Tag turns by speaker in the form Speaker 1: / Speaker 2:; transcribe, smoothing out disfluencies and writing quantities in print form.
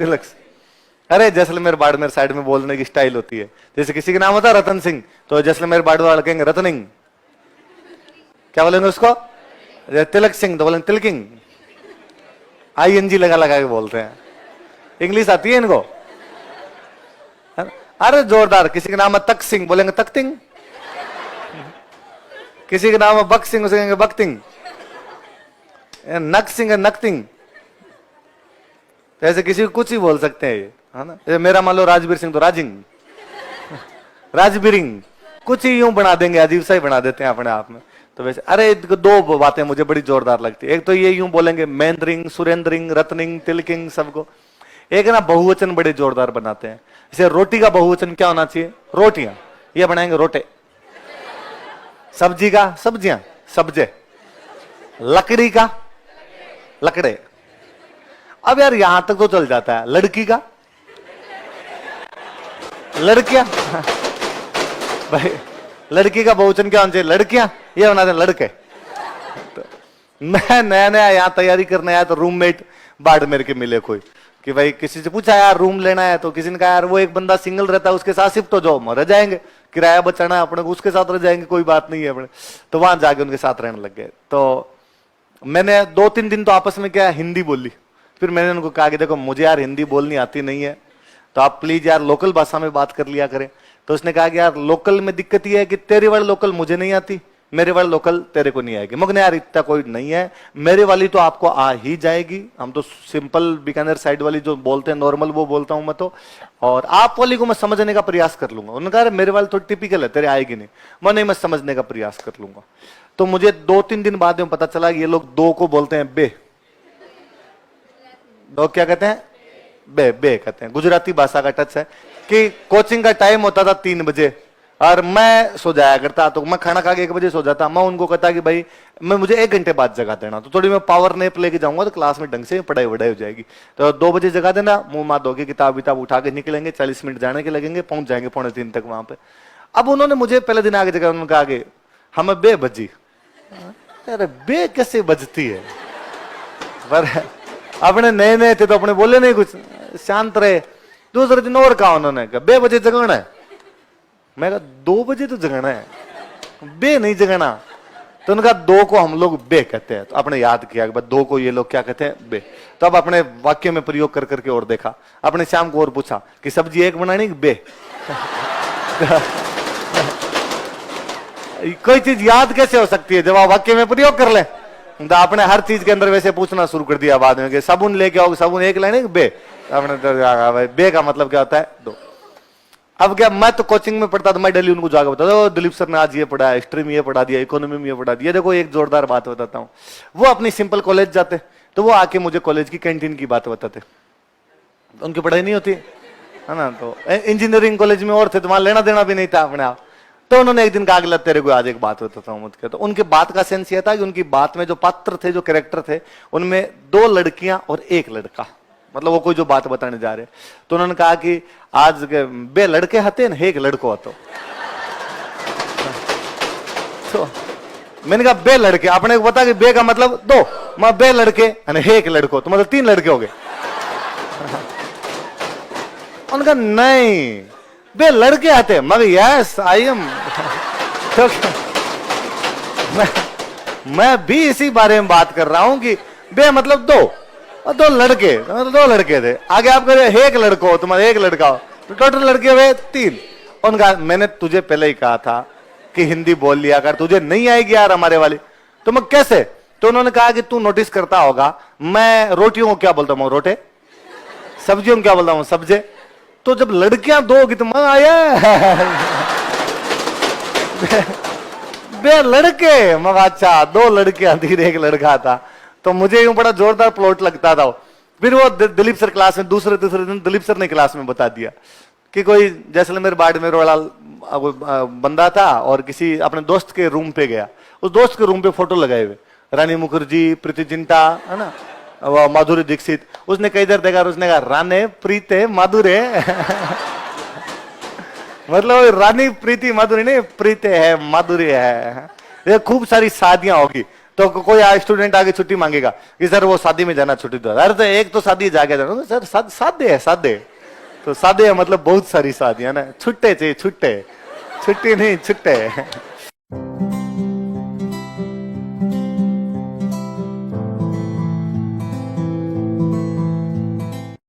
Speaker 1: तिलक। अरे जैसलमेर बाड़मेर साइड में बोलने की स्टाइल होती है, जैसे किसी का नाम होता है रतन सिंह, तो जैसलमेर बाड़मेर वाले कहेंगे रतनिंग। क्या बोलेंगे उसको? तिलक सिंह तो बोलेंगे तिलकिंग। ING लगा लगा के बोलते हैं। इंग्लिश आती है इनको। अरे जोरदार, किसी का नाम है तक सिंह, बोलेंगे तख्तिंग। किसी का नाम है बक सिंह, उसे कहेंगे बख्तिंग। नक सिंह है नकतिंग। तो ऐसे किसी को कुछ ही बोल सकते हैं ये, है ना। मेरा मान लो राजवीर सिंह तो राजिंग, राजबीरिंग, कुछ ही यूं बना देंगे, अजीब सा ही बना देते हैं अपने आप में। तो वैसे अरे दो बातें मुझे बड़ी जोरदार लगती है। एक तो ये यूं बोलेंगे महेंद्रिंग, सुरेंद्रिंग, रत्निंग, तिलकिंग सबको। एक ना बहुवचन बड़े जोरदार बनाते हैं। जैसे रोटी का बहुवचन क्या होना चाहिए? रोटियां, ये बनाएंगे रोटे। सब्जी का सब्जियां, सब्जे। लकड़ी का लकड़े। अब यार यहां तक तो चल जाता है। लड़की का लड़कियां। भाई लड़की का बहुवचन क्या होना चाहिए? लड़कियां, ये बनाते हैं लड़के। तो मैं नया नया यहां तैयारी करने आया तो रूममेट बाड़मेर के मिले कोई, कि भाई किसी से पूछा यार रूम लेना है, तो किसी ने कहा यार वो एक बंदा सिंगल रहता है उसके साथ शिफ्ट हो जाओ, रह जाएंगे, किराया बचाना है अपने को, उसके साथ रह जाएंगे, कोई बात नहीं है अपने। तो वहां जाके उनके साथ रहने लग गए। तो मैंने 2-3 दिन तो आपस में क्या हिंदी बोली। फिर मैंने उनको कहा कि देखो मुझे यार हिंदी बोलनी आती नहीं है, तो आप प्लीज यार लोकल भाषा में बात कर लिया करें। तो उसने कहा कि यार लोकल में दिक्कत यह है कि तेरे वाली लोकल मुझे नहीं आती, मेरे वाली लोकल तेरे को नहीं आएगी। मगर यार इतना कोई नहीं है, मेरे वाली तो आपको आ ही जाएगी। हम तो सिंपल बीकानेर साइड वाली जो बोलते हैं नॉर्मल वो बोलता हूं मैं तो, और आप वाली को मैं समझने का प्रयास कर लूंगा। उन्होंने कहा मेरे वाली तो टिपिकल है, तेरे आएगी नहीं। मैं नहीं, मैं समझने का प्रयास कर लूंगा। तो मुझे 2-3 दिन बाद में पता चला कि ये लोग दो को बोलते हैं बे। दो क्या कहते हैं? बे, बे कहते हैं। गुजराती भाषा का टच है कि कोचिंग का टाइम होता था 3 बजे और मैं सो जाया करता, तो मैं खाना खा के 1 बजे सो जाता। मैं उनको कहता कि भाई मैं मुझे 1 घंटे बाद जगा देना, तो थोड़ी मैं पावर नैप लेके जाऊंगा तो क्लास में ढंग से पढ़ाई वढ़ाई हो जाएगी। तो 2 बजे जगा देना, मुंह मार दोगे, किताब विताब उठा के निकलेंगे, 40 मिनट जाने के लगेंगे, पहुंच जाएंगे 2:45 तक वहां पे। अब उन्होंने मुझे पहले दिन आगे जगह, उन्होंने कहा कि हमें बे बजी। अरे बे कैसे बजती है? पर अपने नए नए थे तो अपने बोले नहीं कुछ, शांत रहे। दूसरे दिन और कहा उन्होंने, कहा 2 बजे जगाना है। मैं कहा 2 बजे तो जगाना है, बे नहीं जगाना। तो उनका 2 को हम लोग बे कहते हैं। तो आपने याद किया कि 2 को ये लोग क्या कहते हैं? बे। तो अब अपने वाक्य में प्रयोग कर करके और देखा, अपने शाम को और पूछा कि सब्जी एक बनानी कि बे। कोई चीज याद कैसे हो सकती है जब आप वाक्य में प्रयोग कर ले? तो आपने हर चीज के अंदर वैसे पूछना शुरू कर दिया बाद में कि साबुन लेके आओगे, साबुन एक लेने बे। आपने बे का मतलब क्या होता है? 2। अब क्या, मैं तो कोचिंग में पढ़ता था, मैं डेली उनको जाकर बताता था दिलीप सर ने आज ये पढ़ा, हिस्ट्री में ये पढ़ा दिया, इकोनॉमी में ये पढ़ा दिया। देखो एक जोरदार बात बताता हूँ, वो अपनी सिंपल कॉलेज जाते तो वो आके मुझे कॉलेज की कैंटीन की बात बताते। उनकी पढ़ाई नहीं होती है ना, तो इंजीनियरिंग कॉलेज में और थे तो वहां लेना देना भी नहीं था अपने आप। तो उन्होंने एक दिन कहा कि तेरे को आज एक बात बताता हूँ मुझे। तो उनके बात का सेंस ये था कि उनकी बात में जो पात्र थे, जो कैरेक्टर थे, उनमें 2 लड़कियां और 1 लड़का, मतलब वो कोई जो बात बताने जा रहे। तो उन्होंने कहा कि आज बे लड़के हते न 1 लड़को हतो। तो मैंने कहा बे लड़के, आपने को पता कि बे का मतलब 2, मैं बे लड़के 1 लड़को, तो मतलब 3 लड़के हो गए। उनका नहीं, बे लड़के आते, मगर यस आई एम। तो मैं भी इसी बारे में बात कर रहा हूं कि बे मतलब 2 और 2 लड़के, मतलब 2 लड़के थे। आगे आप कह रहे 1 लड़को, तुम्हारा 1 लड़का हो, तो टोटल लड़के हुए 3। उनका मैंने तुझे पहले ही कहा था कि हिंदी बोल लिया कर, तुझे नहीं आएगी यार हमारे वाली। तो मैं कैसे? तो उन्होंने कहा कि तू नोटिस करता होगा, मैं रोटियों को क्या बोलता हूँ? रोटे। सब्जियों को क्या बोलता हूँ? सब्जे। तो जब लड़कियां 2 होगी तो मैं आया बे लड़के, मैं अच्छा 2 लड़कियां थी 1 लड़का था। तो मुझे यूं बड़ा जोरदार प्लॉट लगता था। फिर वो दिलीप सर क्लास में दूसरे दिन दिलीप सर ने क्लास में बता दिया कि कोई जैसलमेर बाड़मेर वाला बंदा था और किसी अपने दोस्त के रूम पे गया। उस दोस्त के रूम पे फोटो लगाए हुए रानी मुखर्जी, प्रीति जिंटा, है ना, माधुरी दीक्षित। उसने कई देर देखा, उसने कहा राने प्रीते माधुरे। मतलब रानी प्रीति माधुरी नहीं, प्रीते है, माधुरी है। ये खूब सारी शादियां होगी। तो कोई स्टूडेंट आगे छुट्टी मांगेगा कि सर वो शादी में जाना, छुट्टी दो। अरे तो एक तो शादी जाके जाना सर, सादे है सादे। तो सादे है मतलब बहुत सारी शादियां ना, छुट्टे चाहिए छुट्टे, छुट्टी नहीं छुट्टे।